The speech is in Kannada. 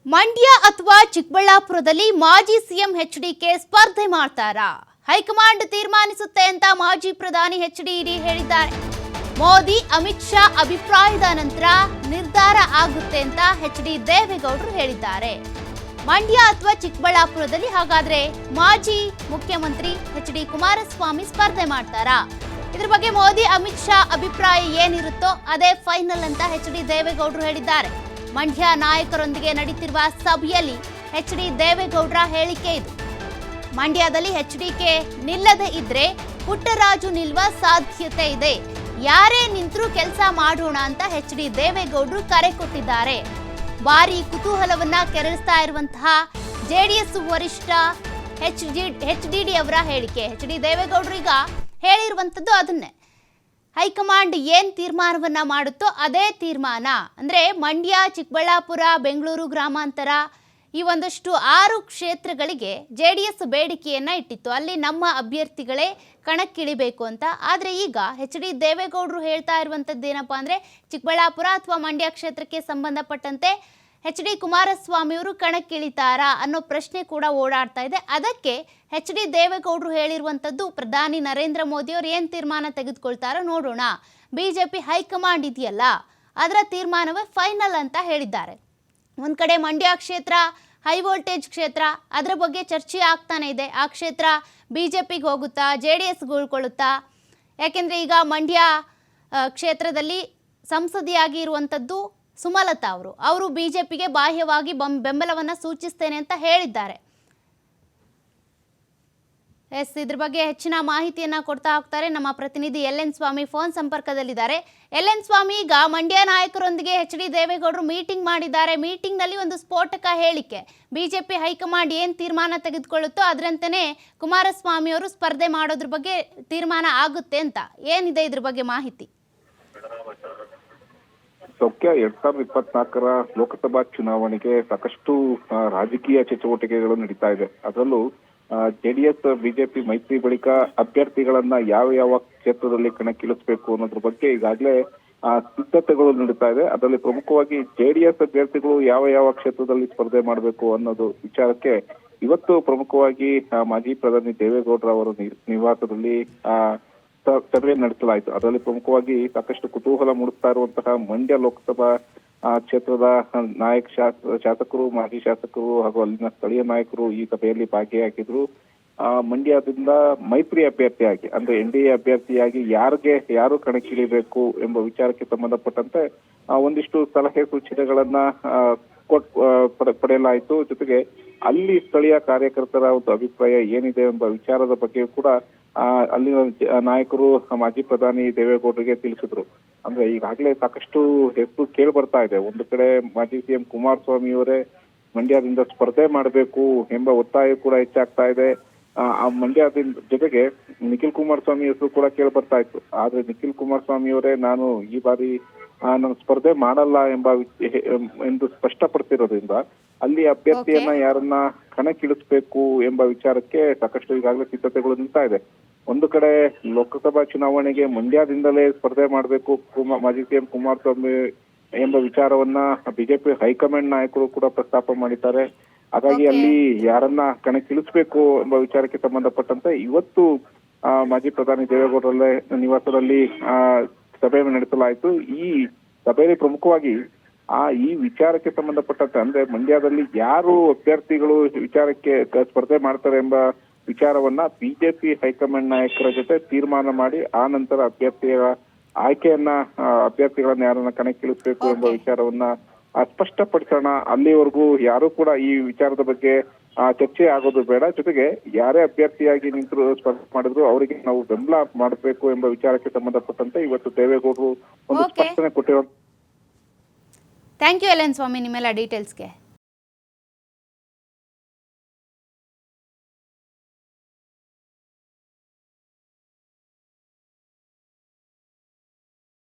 ಮಂಡ್ಯ ಅಥವಾ ಚಿಕ್ಕಬಳ್ಳಾಪುರದಲ್ಲಿ ಮಾಜಿ ಸಿಎಂ ಎಚ್ಡಿಕೆ ಸ್ಪರ್ಧೆ ಮಾಡ್ತಾರಾ? ಹೈಕಮಾಂಡ್ ತೀರ್ಮಾನಿಸುತ್ತೆ ಅಂತ ಮಾಜಿ ಪ್ರಧಾನಿ ಎಚ್ಡಿಡಿ ಹೇಳಿದ್ದಾರೆ. ಮೋದಿ ಅಮಿತ್ ಶಾ ಅಭಿಪ್ರಾಯದ ನಂತರ ನಿರ್ಧಾರ ಆಗುತ್ತೆ ಅಂತ ಎಚ್ಡಿ ದೇವೇಗೌಡರು ಹೇಳಿದ್ದಾರೆ. ಮಂಡ್ಯ ಅಥವಾ ಚಿಕ್ಕಬಳ್ಳಾಪುರದಲ್ಲಿ ಹಾಗಾದ್ರೆ ಮಾಜಿ ಮುಖ್ಯಮಂತ್ರಿ ಎಚ್ಡಿ ಕುಮಾರಸ್ವಾಮಿ ಸ್ಪರ್ಧೆ ಮಾಡ್ತಾರಾ? ಇದ್ರ ಬಗ್ಗೆ ಮೋದಿ ಅಮಿತ್ ಶಾ ಅಭಿಪ್ರಾಯ ಏನಿರುತ್ತೋ ಅದೇ ಫೈನಲ್ ಅಂತ ಎಚ್ಡಿ ದೇವೇಗೌಡರು ಹೇಳಿದ್ದಾರೆ. ಮಂಡ್ಯ ನಾಯಕರೊಂದಿಗೆ ನಡೀತಿರುವ ಸಭೆಯಲ್ಲಿ ಎಚ್ಡಿ ದೇವೇಗೌಡರ ಹೇಳಿಕೆ ಇದು. ಮಂಡ್ಯದಲ್ಲಿ ಎಚ್ಡಿಕೆ ನಿಲ್ಲದೆ ಇದ್ರೆ ಪುಟ್ಟರಾಜು ನಿಲ್ಲುವ ಸಾಧ್ಯತೆ ಇದೆ. ಯಾರೇ ನಿಂತರೂ ಕೆಲಸ ಮಾಡೋಣ ಅಂತ ಎಚ್ಡಿ ದೇವೇಗೌಡರು ಕರೆ ಕೊಟ್ಟಿದ್ದಾರೆ. ಭಾರಿ ಕುತೂಹಲವನ್ನ ಕೆರಳಿಸ್ತಾ ಇರುವಂತಹ ಜೆಡಿಎಸ್ ವರಿಷ್ಠ ಎಚ್ಡಿಡಿ ಅವರ ಹೇಳಿಕೆ. ಎಚ್ಡಿ ದೇವೇಗೌಡರು ಈಗ ಹೇಳಿರುವಂಥದ್ದು ಅದನ್ನೇ. ಹೈಕಮಾಂಡ್ ಏನ್ ತೀರ್ಮಾನವನ್ನ ಮಾಡುತ್ತೋ ಅದೇ ತೀರ್ಮಾನ. ಅಂದ್ರೆ ಮಂಡ್ಯ, ಚಿಕ್ಕಬಳ್ಳಾಪುರ, ಬೆಂಗಳೂರು ಗ್ರಾಮಾಂತರ ಈ ಒಂದಷ್ಟು 6 ಕ್ಷೇತ್ರಗಳಿಗೆ ಜೆಡಿಎಸ್ ಬೇಡಿಕೆಯನ್ನ ಇಟ್ಟಿತ್ತು. ಅಲ್ಲಿ ನಮ್ಮ ಅಭ್ಯರ್ಥಿಗಳೇ ಕಣಕ್ಕಿಳಿಬೇಕು ಅಂತ. ಆದ್ರೆ ಈಗ ಎಚ್ಡಿ ದೇವೇಗೌಡರು ಹೇಳ್ತಾ ಇರುವಂತದ್ದು ಏನಪ್ಪಾ ಅಂದ್ರೆ, ಚಿಕ್ಕಬಳ್ಳಾಪುರ ಅಥವಾ ಮಂಡ್ಯ ಕ್ಷೇತ್ರಕ್ಕೆ ಸಂಬಂಧಪಟ್ಟಂತೆ ಎಚ್ಡಿ ಕುಮಾರಸ್ವಾಮಿ ಅವರು ಕಣಕ್ಕಿಳಿತಾರಾ ಅನ್ನೋ ಪ್ರಶ್ನೆ ಕೂಡ ಓಡಾಡ್ತಾ ಇದೆ. ಅದಕ್ಕೆ ಎಚ್ಡಿ ದೇವೇಗೌಡರು ಹೇಳಿರುವಂಥದ್ದು, ಪ್ರಧಾನಿ ನರೇಂದ್ರ ಮೋದಿ ಅವರು ಏನು ತೀರ್ಮಾನ ತೆಗೆದುಕೊಳ್ತಾರೋ ನೋಡೋಣ. ಬಿಜೆಪಿ ಹೈಕಮಾಂಡ್ ಇದೆಯಲ್ಲ, ಅದರ ತೀರ್ಮಾನವೇ ಫೈನಲ್ ಅಂತ ಹೇಳಿದ್ದಾರೆ. ಒಂದು ಕಡೆ ಮಂಡ್ಯ ಕ್ಷೇತ್ರ ಹೈ ವೋಲ್ಟೇಜ್ ಕ್ಷೇತ್ರ, ಅದರ ಬಗ್ಗೆ ಚರ್ಚೆ ಆಗ್ತಾನೆ ಇದೆ. ಆ ಕ್ಷೇತ್ರ ಬಿಜೆಪಿಗೆ ಹೋಗುತ್ತಾ, JDSಗೆ ಉಳ್ಕೊಳ್ಳುತ್ತಾ? ಯಾಕೆಂದರೆ ಈಗ ಮಂಡ್ಯ ಕ್ಷೇತ್ರದಲ್ಲಿ ಸಂಸದೆಯಾಗಿ ಇರುವಂಥದ್ದು ಸುಮಲತಾ ಅವರು ಬಿಜೆಪಿಗೆ ಬಾಹ್ಯವಾಗಿ ಬೆಂಬಲವನ್ನು ಸೂಚಿಸ್ತೇನೆ ಅಂತ ಹೇಳಿದ್ದಾರೆ. ಇದ್ರ ಬಗ್ಗೆ ಹೆಚ್ಚಿನ ಮಾಹಿತಿಯನ್ನ ಕೊಡ್ತಾ ಹೋಗ್ತಾರೆ ನಮ್ಮ ಪ್ರತಿನಿಧಿ LN ಸ್ವಾಮಿ ಫೋನ್ ಸಂಪರ್ಕದಲ್ಲಿದ್ದಾರೆ. LN ಸ್ವಾಮಿ, ಈಗ ಮಂಡ್ಯ ನಾಯಕರೊಂದಿಗೆ ಎಚ್ಡಿ ದೇವೇಗೌಡರು ಮೀಟಿಂಗ್ ಮಾಡಿದ್ದಾರೆ. ಮೀಟಿಂಗ್ ನಲ್ಲಿ ಒಂದು ಸ್ಫೋಟಕ ಹೇಳಿಕೆ, ಬಿಜೆಪಿ ಹೈಕಮಾಂಡ್ ಏನ್ ತೀರ್ಮಾನ ತೆಗೆದುಕೊಳ್ಳುತ್ತೋ ಅದರಂತೆಯೇ ಕುಮಾರಸ್ವಾಮಿ ಅವರು ಸ್ಪರ್ಧೆ ಮಾಡೋದ್ರ ಬಗ್ಗೆ ತೀರ್ಮಾನ ಆಗುತ್ತೆ ಅಂತ. ಏನಿದೆ ಇದ್ರ ಬಗ್ಗೆ ಮಾಹಿತಿ? ಸೌಖ್ಯ 2024ರ ಲೋಕಸಭಾ ಚುನಾವಣೆಗೆ ಸಾಕಷ್ಟು ರಾಜಕೀಯ ಚಟುವಟಿಕೆಗಳು ನಡೀತಾ ಇದೆ. ಅದರಲ್ಲೂ ಜೆಡಿಎಸ್ ಬಿಜೆಪಿ ಮೈತ್ರಿ ಬಳಿಕ ಅಭ್ಯರ್ಥಿಗಳನ್ನ ಯಾವ ಕ್ಷೇತ್ರದಲ್ಲಿ ಕಣಕ್ಕಿಳಿಸಬೇಕು ಅನ್ನೋದ್ರ ಬಗ್ಗೆ ಈಗಾಗಲೇ ಸಿದ್ಧತೆಗಳು ನಡೀತಾ ಇದೆ. ಅದರಲ್ಲಿ ಪ್ರಮುಖವಾಗಿ ಜೆಡಿಎಸ್ ಅಭ್ಯರ್ಥಿಗಳು ಯಾವ ಕ್ಷೇತ್ರದಲ್ಲಿ ಸ್ಪರ್ಧೆ ಮಾಡಬೇಕು ಅನ್ನೋದು ವಿಚಾರಕ್ಕೆ ಇವತ್ತು ಪ್ರಮುಖವಾಗಿ ಮಾಜಿ ಪ್ರಧಾನಿ ದೇವೇಗೌಡರ ಅವರ ನಿವಾಸದಲ್ಲಿ ಸಭೆ ನಡೆಸಲಾಯಿತು. ಅದರಲ್ಲಿ ಪ್ರಮುಖವಾಗಿ ಸಾಕಷ್ಟು ಕುತೂಹಲ ಮೂಡಿಸ್ತಾ ಇರುವಂತಹ ಮಂಡ್ಯ ಲೋಕಸಭಾ ಕ್ಷೇತ್ರದ ಶಾಸಕರು, ಮಾಜಿ ಶಾಸಕರು ಹಾಗೂ ಅಲ್ಲಿನ ಸ್ಥಳೀಯ ನಾಯಕರು ಈ ಸಭೆಯಲ್ಲಿ ಭಾಗಿಯಾಗಿದ್ರು. ಮಂಡ್ಯದಿಂದ ಮೈತ್ರಿ ಅಭ್ಯರ್ಥಿಯಾಗಿ ಅಂದ್ರೆ NDA ಅಭ್ಯರ್ಥಿಯಾಗಿ ಯಾರು ಕಣಕ್ಕಿಳಿಬೇಕು ಎಂಬ ವಿಚಾರಕ್ಕೆ ಸಂಬಂಧಪಟ್ಟಂತೆ ಒಂದಿಷ್ಟು ಸಲಹೆ ಸೂಚನೆಗಳನ್ನ ಪಡೆಯಲಾಯಿತು. ಜೊತೆಗೆ ಅಲ್ಲಿ ಸ್ಥಳೀಯ ಕಾರ್ಯಕರ್ತರ ಒಂದು ಅಭಿಪ್ರಾಯ ಏನಿದೆ ಎಂಬ ವಿಚಾರದ ಬಗ್ಗೆ ಕೂಡ ಅಲ್ಲಿನ ನಾಯಕರು ಮಾಜಿ ಪ್ರಧಾನಿ ದೇವೇಗೌಡರಿಗೆ ತಿಳಿಸಿದ್ರು. ಅಂದ್ರೆ ಈಗಾಗಲೇ ಸಾಕಷ್ಟು ಹೆಸರು ಕೇಳಿ ಬರ್ತಾ ಇದೆ. ಒಂದು ಕಡೆ ಮಾಜಿ CM ಕುಮಾರಸ್ವಾಮಿ ಅವರೇ ಮಂಡ್ಯದಿಂದ ಸ್ಪರ್ಧೆ ಮಾಡಬೇಕು ಎಂಬ ಒತ್ತಾಯ ಕೂಡ ಹೆಚ್ಚಾಗ್ತಾ ಇದೆ. ಆ ಮಂಡ್ಯದಿಂದ ಜೊತೆಗೆ ನಿಖಿಲ್ ಕುಮಾರಸ್ವಾಮಿ ಹೆಸರು ಕೂಡ ಕೇಳಿ ಬರ್ತಾ ಇತ್ತು. ಆದ್ರೆ ನಿಖಿಲ್ ಕುಮಾರಸ್ವಾಮಿ ಅವರೇ ನಾನು ಈ ಬಾರಿ ನಾನು ಸ್ಪರ್ಧೆ ಮಾಡಲ್ಲ ಎಂದು ಸ್ಪಷ್ಟಪಡ್ತಿರೋದ್ರಿಂದ ಅಲ್ಲಿ ಅಭ್ಯರ್ಥಿಯನ್ನ ಯಾರನ್ನ ಕಣಕ್ಕಿಳಿಸ್ಬೇಕು ಎಂಬ ವಿಚಾರಕ್ಕೆ ಸಾಕಷ್ಟು ಈಗಾಗಲೇ ಸಿದ್ಧತೆಗಳು ನಿಲ್ತಾ ಇದೆ. ಒಂದು ಕಡೆ ಲೋಕಸಭಾ ಚುನಾವಣೆಗೆ ಮಂಡ್ಯದಿಂದಲೇ ಸ್ಪರ್ಧೆ ಮಾಡಬೇಕು ಮಾಜಿ CM ಕುಮಾರಸ್ವಾಮಿ ಎಂಬ ವಿಚಾರವನ್ನ ಬಿಜೆಪಿ ಹೈಕಮಾಂಡ್ ನಾಯಕರು ಕೂಡ ಪ್ರಸ್ತಾಪ ಮಾಡಿದ್ದಾರೆ. ಹಾಗಾಗಿ ಅಲ್ಲಿ ಯಾರನ್ನ ಕಣಕ್ಕಿಳಿಸ್ಬೇಕು ಎಂಬ ವಿಚಾರಕ್ಕೆ ಸಂಬಂಧಪಟ್ಟಂತೆ ಇವತ್ತು ಮಾಜಿ ಪ್ರಧಾನಿ ದೇವೇಗೌಡರ ನಿವಾಸದಲ್ಲಿ ಸಭೆ ನಡೆಸಲಾಯಿತು. ಈ ಸಭೆಯಲ್ಲಿ ಪ್ರಮುಖವಾಗಿ ಈ ವಿಚಾರಕ್ಕೆ ಸಂಬಂಧಪಟ್ಟಂತೆ ಅಂದ್ರೆ ಮಂಡ್ಯದಲ್ಲಿ ಯಾರು ಅಭ್ಯರ್ಥಿಗಳು ವಿಚಾರಕ್ಕೆ ಸ್ಪರ್ಧೆ ಮಾಡ್ತಾರೆ ಎಂಬ ವಿಚಾರವನ್ನ ಬಿಜೆಪಿ ಹೈಕಮಾಂಡ್ ನಾಯಕರ ಜೊತೆ ತೀರ್ಮಾನ ಮಾಡಿ ಆ ನಂತರ ಅಭ್ಯರ್ಥಿಗಳನ್ನ ಯಾರನ್ನ ಕಣಕ್ಕಿಳಿಸ್ಬೇಕು ಎಂಬ ವಿಚಾರವನ್ನ ಸ್ಪಷ್ಟಪಡಿಸೋಣ. ಅಲ್ಲಿವರೆಗೂ ಯಾರು ಕೂಡ ಈ ವಿಚಾರದ ಬಗ್ಗೆ ಚರ್ಚೆ ಆಗೋದು ಬೇಡ. ಜೊತೆಗೆ ಯಾರೇ ಅಭ್ಯರ್ಥಿಯಾಗಿ ನಿಂತರು ಸ್ಪರ್ಧೆ ಮಾಡಿದ್ರು ಅವರಿಗೆ ನಾವು ಬೆಂಬಲ ಮಾಡಬೇಕು ಎಂಬ ವಿಚಾರಕ್ಕೆ ಸಂಬಂಧಪಟ್ಟಂತೆ ಇವತ್ತು ದೇವೇಗೌಡರು ಒಂದು ಸ್ಪಷ್ಟನೆ ಕೊಟ್ಟಿರೋ. ಥ್ಯಾಂಕ್ ಯು LN ಸ್ವಾಮಿ ನಿಮ್ಮೆಲ್ಲ ಡೀಟೇಲ್ಸ್ಗೆ.